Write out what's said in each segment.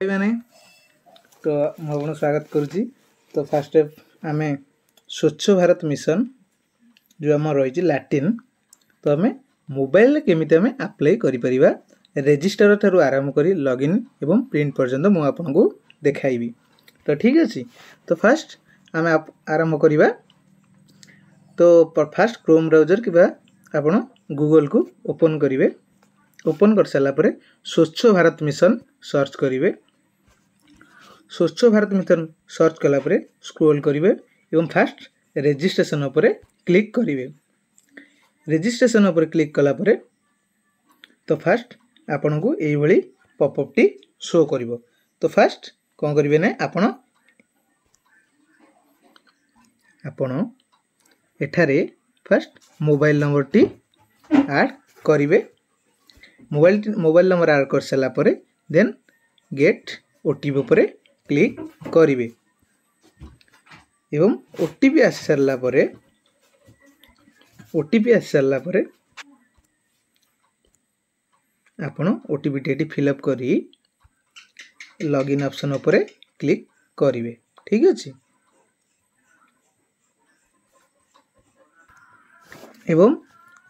मैंने तो मैं स्वागत करुच्ची। तो फास्ट आम स्वच्छ भारत मिशन जो आम रही लैट्रिन तो आम मोबाइल केमी आम अप्लाई करिपरिबा रेजिस्टर ठारू आरंभ कर लॉगिन एवं प्रिंट पर्यंत मु आपको देखाइबी। तो ठीक अच्छे। तो फास्ट आम आरंभ करवा। तो फास्ट क्रोम ब्राउजर कि आपण गूगल को ओपन करेंगे। ओपन कर सारा पर स्वच्छ भारत मिशन सर्च करेंगे। स्वच्छ भारत मिशन सर्च कला पर स्क्रॉल करेंगे एवं फास्ट रजिस्ट्रेशन उपर क्लिक करेंगे। रजिस्ट्रेशन उपर क्लिक कला पर तो फास्ट आपन को यही भली पॉपअप टी शो करिवो। तो फास्ट कौन करेंगे ना आपण एठारे फास्ट मोबाइल नंबर टी ऐड करेंगे। मोबाइल नंबर ऐड कर सारा पर देन गेट ओटीपी पर क्लिक करेंगे एवं ओटीपी आसी सारा पर आपण ओटीपी टी फिलअप करी लॉगिन ऑप्शन उपर क्लिक करेंगे। ठीक अच्छे। एवं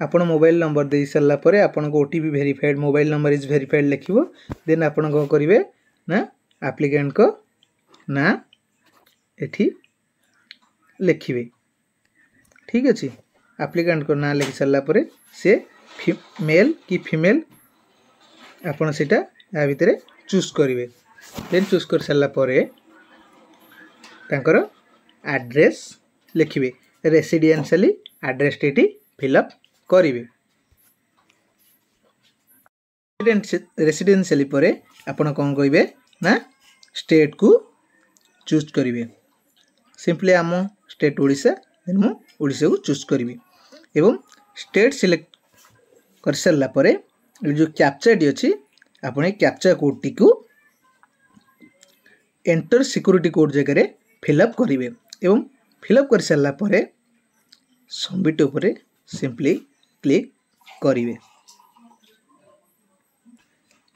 आपण मोबाइल नंबर दे सारा पर आपण को OTP verified mobile number is verified लिखिबो। देन आपण को करेंगे ना एप्लिकेंट को ना एठी लिखिबे। ठीक अच्छे। एप्लिकेंट को ना लिखि सारा पर से मेल कि फीमेल आपण सेटा या भितर चूज करेंगे। देन चूज कर सारा पर तांकर एड्रेस लिखिबे। रेसिडेंशियली एड्रेस टी फिलअप करेंगे। रेसिडेंशियली पर आपण कौन करेंगे ना स्टेट को चूज करेंगे। सिंपली आम स्टेट ओडिशा देन मु ओडिशा को चूज करी एवं स्टेट सिलेक्ट कर सारा पर जो कैप्चा टी अच्छी आपने कैप्चा कोड टी को एंटर सिक्योरिटी कोड जगह फिलअप करेंगे एवं फिलअप कर सारा पर सबमिट उपर सिंपली क्लिक करेंगे।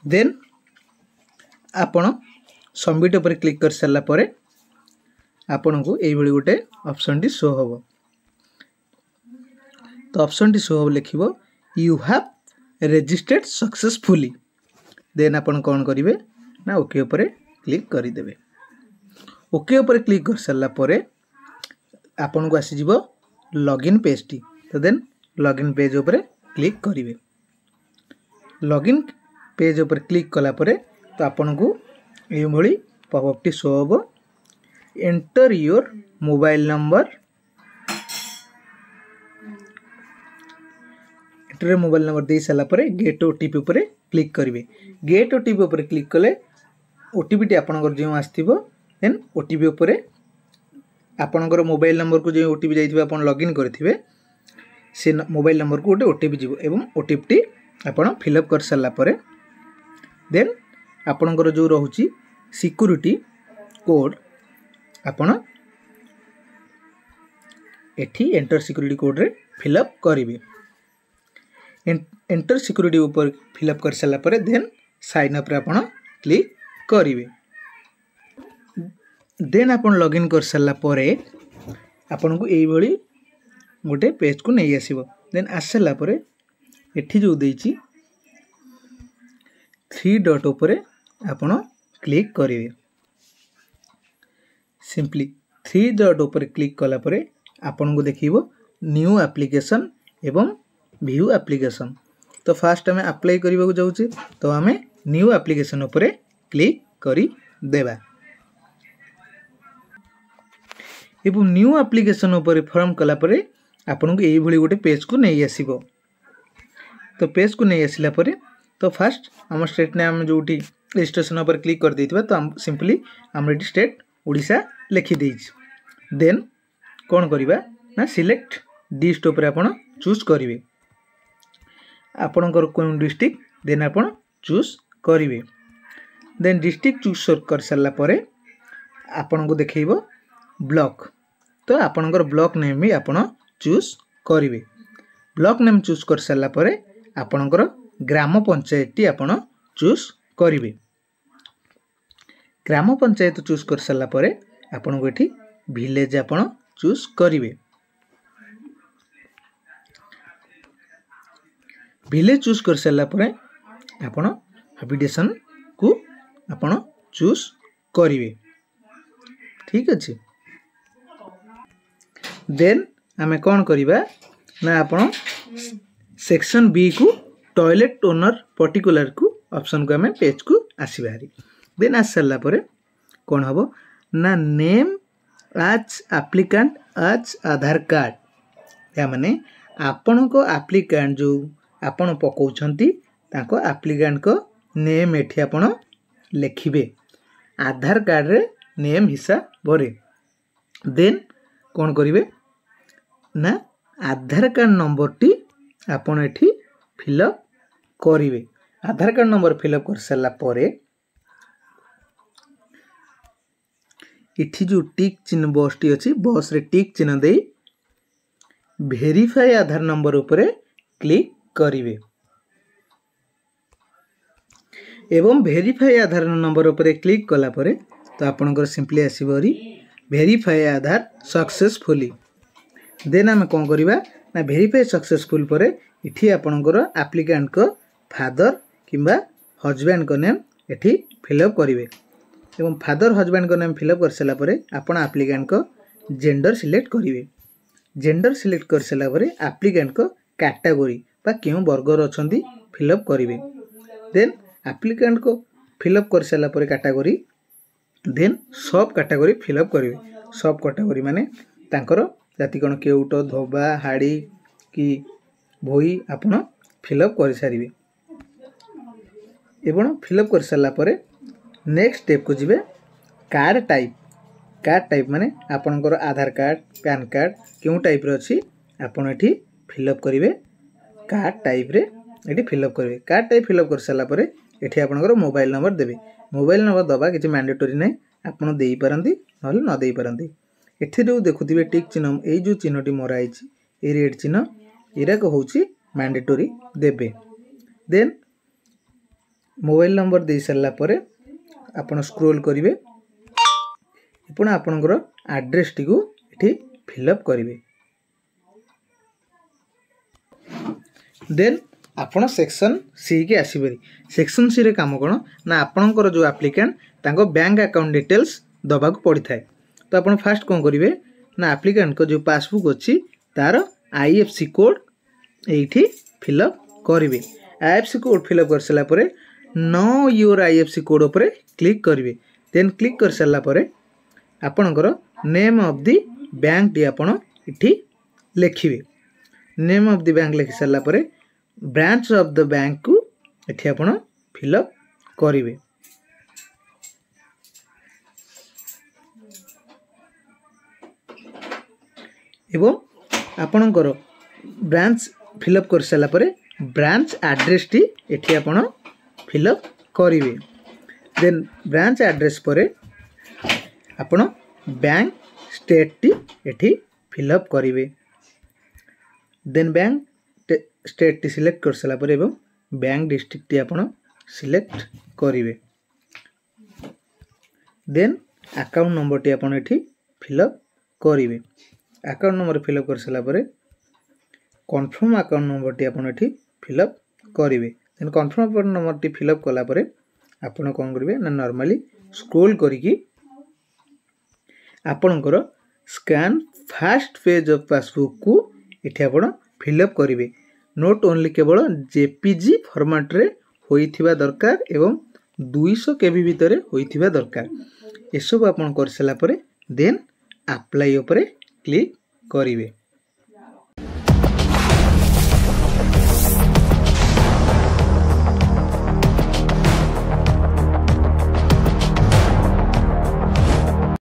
देन आपण सबमिट उपर क्लिक कर सारा पर आपण को यही गोटे ऑप्शन टी शो हम। तो ऑप्शन टी शो हम लिखिबो you have registered successfully. Then आपण कौन करेंगे ना ओके उपर क्लिक करदेवे। ओके उपर क्लिक कर सारा पर आपण को आसीजिवो लॉगिन पेज टी। तो देन लॉगिन पेज उपर क्लिक करेंगे। लॉगिन पेज उपर क्लिक कला पर तो आपण को ये भली पॉपअप टी शो हम। Enter your mobile number. Enter mobile number दे सारा पर गेट ओटीपी उपर क्लिक करेंगे। गेट ओटीपी उपर क्लिक कले ओटीपी टी आपनकर जो आसथिबो देन ओटीपी उपर आपनकर मोबाइल नंबर को जो ओटीपी जाइथिबे आपन लॉगिन करथिबे से मोबाइल नंबर को गोटे ओटीपी जीवो एवं ओटीपी टी आपन फिलअप कर सारा पर देन आपनकर जो रहुची सिक्योरिटी कोड आपण एठी एंटर सिक्योरिटी कोड रे फिलअप करेंगे। एंटर सिक्योरिटी ऊपर फिलअप कर सारा पर देन साइन अप रे आपण क्लिक करेंगे। देन आपण लॉगिन कर सारा पर आपण को यही भली गोटे पेज को नहीं आसीबो। देन आस सारा पर एठी जो देइची 3 डॉट ऊपर आपण क्लिक करेंगे। सिंपली 3 डॉट ऊपर क्लिक कला पर आपन को देखिबो न्यू एप्लिकेशन एवं व्यू एप्लिकेशन। तो फास्ट हमें अप्लाई करबा को जाउची तो हमें न्यू एप्लिकेशन ऊपर क्लिक करी देबा एवं न्यू एप्लिकेशन ऊपर फॉर्म कला पर आपन को यही भली गोटे पेज को नहीं आसीबो। तो पेज को नहीं आसिला पर तो फास्ट हम स्टेट ने हम जोटी रजिस्ट्रेशन ऊपर क्लिक कर देथिबा तो हम सिंपली हम स्टेट ओडिशा लिखि देइछ। देन कौन करिबा ना सिलेक्ट डिस्ट्रिक्ट उपर आपण चूज करेंगे। आपणकर कोन डिस्ट्रिक्ट देन आपण चूज करेंगे। देन डिस्ट्रिक्ट चूज कर सारा पर आपण को देखैबो ब्लॉक। तो आपणकर ब्लॉक नेम भी आपण चूज करेंगे। ब्लॉक नेम चूज कर सारा पर आपणकर ग्राम पंचायत टी आपण चूज करेंगे। ग्राम पंचायत चूज कर सारा पर आपन को एठी विलेज आपन चूज करिवे। विलेज चूज कर सारा पर आपन हैबिटेशन को आपन चूज करिवे। ठीक अछि। देन आमे कोन करिबा ना आपन सेक्शन बी को टॉयलेट ओनर पर्टिकुलर को ऑप्शन को हमें पेज को आसी बारी। देन आस सारा पर कौन हम ना नेम आज एप्लिकेंट आज आधार कार्ड या माने आपण को एप्लिकेंट जो आपण पकाउछंती ताको एप्लिकेंट को नेम एठी आपण लिखिबे आधार कार्ड रे नेम हिसाब भरे। देन कौन करिवे ना आधार कार्ड नंबर टी आपण एठी फिलअप करिवे। आधार कार्ड नंबर फिलअप कर सारा परे इठी जो टिक चिन्ह बस टी अछि बस रे टिक चिन्ह दे वेरीफाई आधार नंबर उपरे क्लिक करिवे एवं वेरीफाई आधार नंबर उपरे क्लिक कला परे तो आपनकर सिंपली आसीबरी वेरीफाई आधार सक्सेसफुली। देन आम कौन करिबा ना वेरीफाई सक्सेसफुल परे इठी आपनकर एप्लिकेंट को फादर किंबा हस्बैंड को नेम एठी फिलअप करिवे एवं फादर हस्बैंड को नेम फिलअप कर सारा परे आपण एप्लिकेंट को जेंडर सिलेक्ट करिवे। जेंडर सिलेक्ट कर सारा परे एप्लिकेंट को कैटेगरी बा केउ वर्गर अछंती फिलअप करिवे। देन एप्लिकेंट को फिलअप कर सारा परे कैटेगरी देन सब कैटेगरी फिलअप करिवे। सब कैटेगरी माने तांकर जाति कोन केउट धोबा हाड़ी कि भोई आपण फिलअप कर सारिवे एवं फिलअप कर सारा परे नेक्स्ट स्टेप को जिवे कार्ड टाइप माने आपनकर आधार कार्ड पैन कार्ड क्यों टाइप रे अछि आपण एठी फिलअप करिवे। कार्ड टाइप रे एठी फिलअप करिवे। कार्ड टाइप फिलअप कर सारा परे एठी आपनकर मोबाइल नंबर देबे। मोबाइल नंबर दबा किछि मैंडेटरी नै आपण देई परंती नहले न देई परंती। एठी जो देखुथिबे टिक चिन्ह ए जो चिन्हटी मरा आइछि ए रेड चिन्ह एरा को होछि मैंडेटरी देबे। देन मोबाइल नंबर दे सारा परे आपण स्क्रॉल करिवे आपण आपनकर एड्रेस टी को एठी फिलअप करिवे। देन आपण सेक्शन सी के आसीबेरी। सेक्शन सी रे काम कोन ना आपनकर जो एप्लिकेंट तांको बैंक अकाउंट डिटेल्स दबा को पड़ी थाए तो आपण फास्ट कोन करिवे ना एप्लिकेंट को जो पासबुक अछि तार आईएफसी कोड एठी फिलअप करिवे। आईएफसी कोड फिलअप कर सला परे नो योर आईएफसी कोड उपरे क्लिक करिवे। देन क्लिक कर सारा परे आपनकर name of the bank T आपण इठी लिखिवे। नेम ऑफ द बैंक लिखि सारा परे ब्रांच ऑफ द बैंक को इठी आपण फिलअप करिवे। एवं आपनकर ब्रांच फिलअप कर सारा परे ब्रांच एड्रेस टी इठी आपण फिलअप करिवे। देन ब्रांच एड्रेस परे आपण बैंक स्टेट टी एठी फिलअप करिवे। देन बैंक स्टेट टी सिलेक्ट कर सारा परे एवं बैंक डिस्ट्रिक्ट टी आपण सिलेक्ट करिवे। देन अकाउंट नंबर टी आपण एठी फिलअप करिवे। अकाउंट नंबर फिलअप कर सारा परे कन्फर्म अकाउंट नंबर टी आपण एठी फिलअप करिवे। देन कन्फर्म अकाउंट नंबर टी फिलअप कला परे आपण कोन करिवे ना नॉर्मली स्क्रॉल करिकि आपणकर scan first page of passbook को इथे आपण फिलअप करिवे। नोट ओनली केवल जेपीजी फॉर्मेट रे होइथिबा दरकार एवं 200 केबी भितरे होइथिबा दरकार। एसब आपण कर सला परे देन अप्लाई उपरे क्लिक करिवे।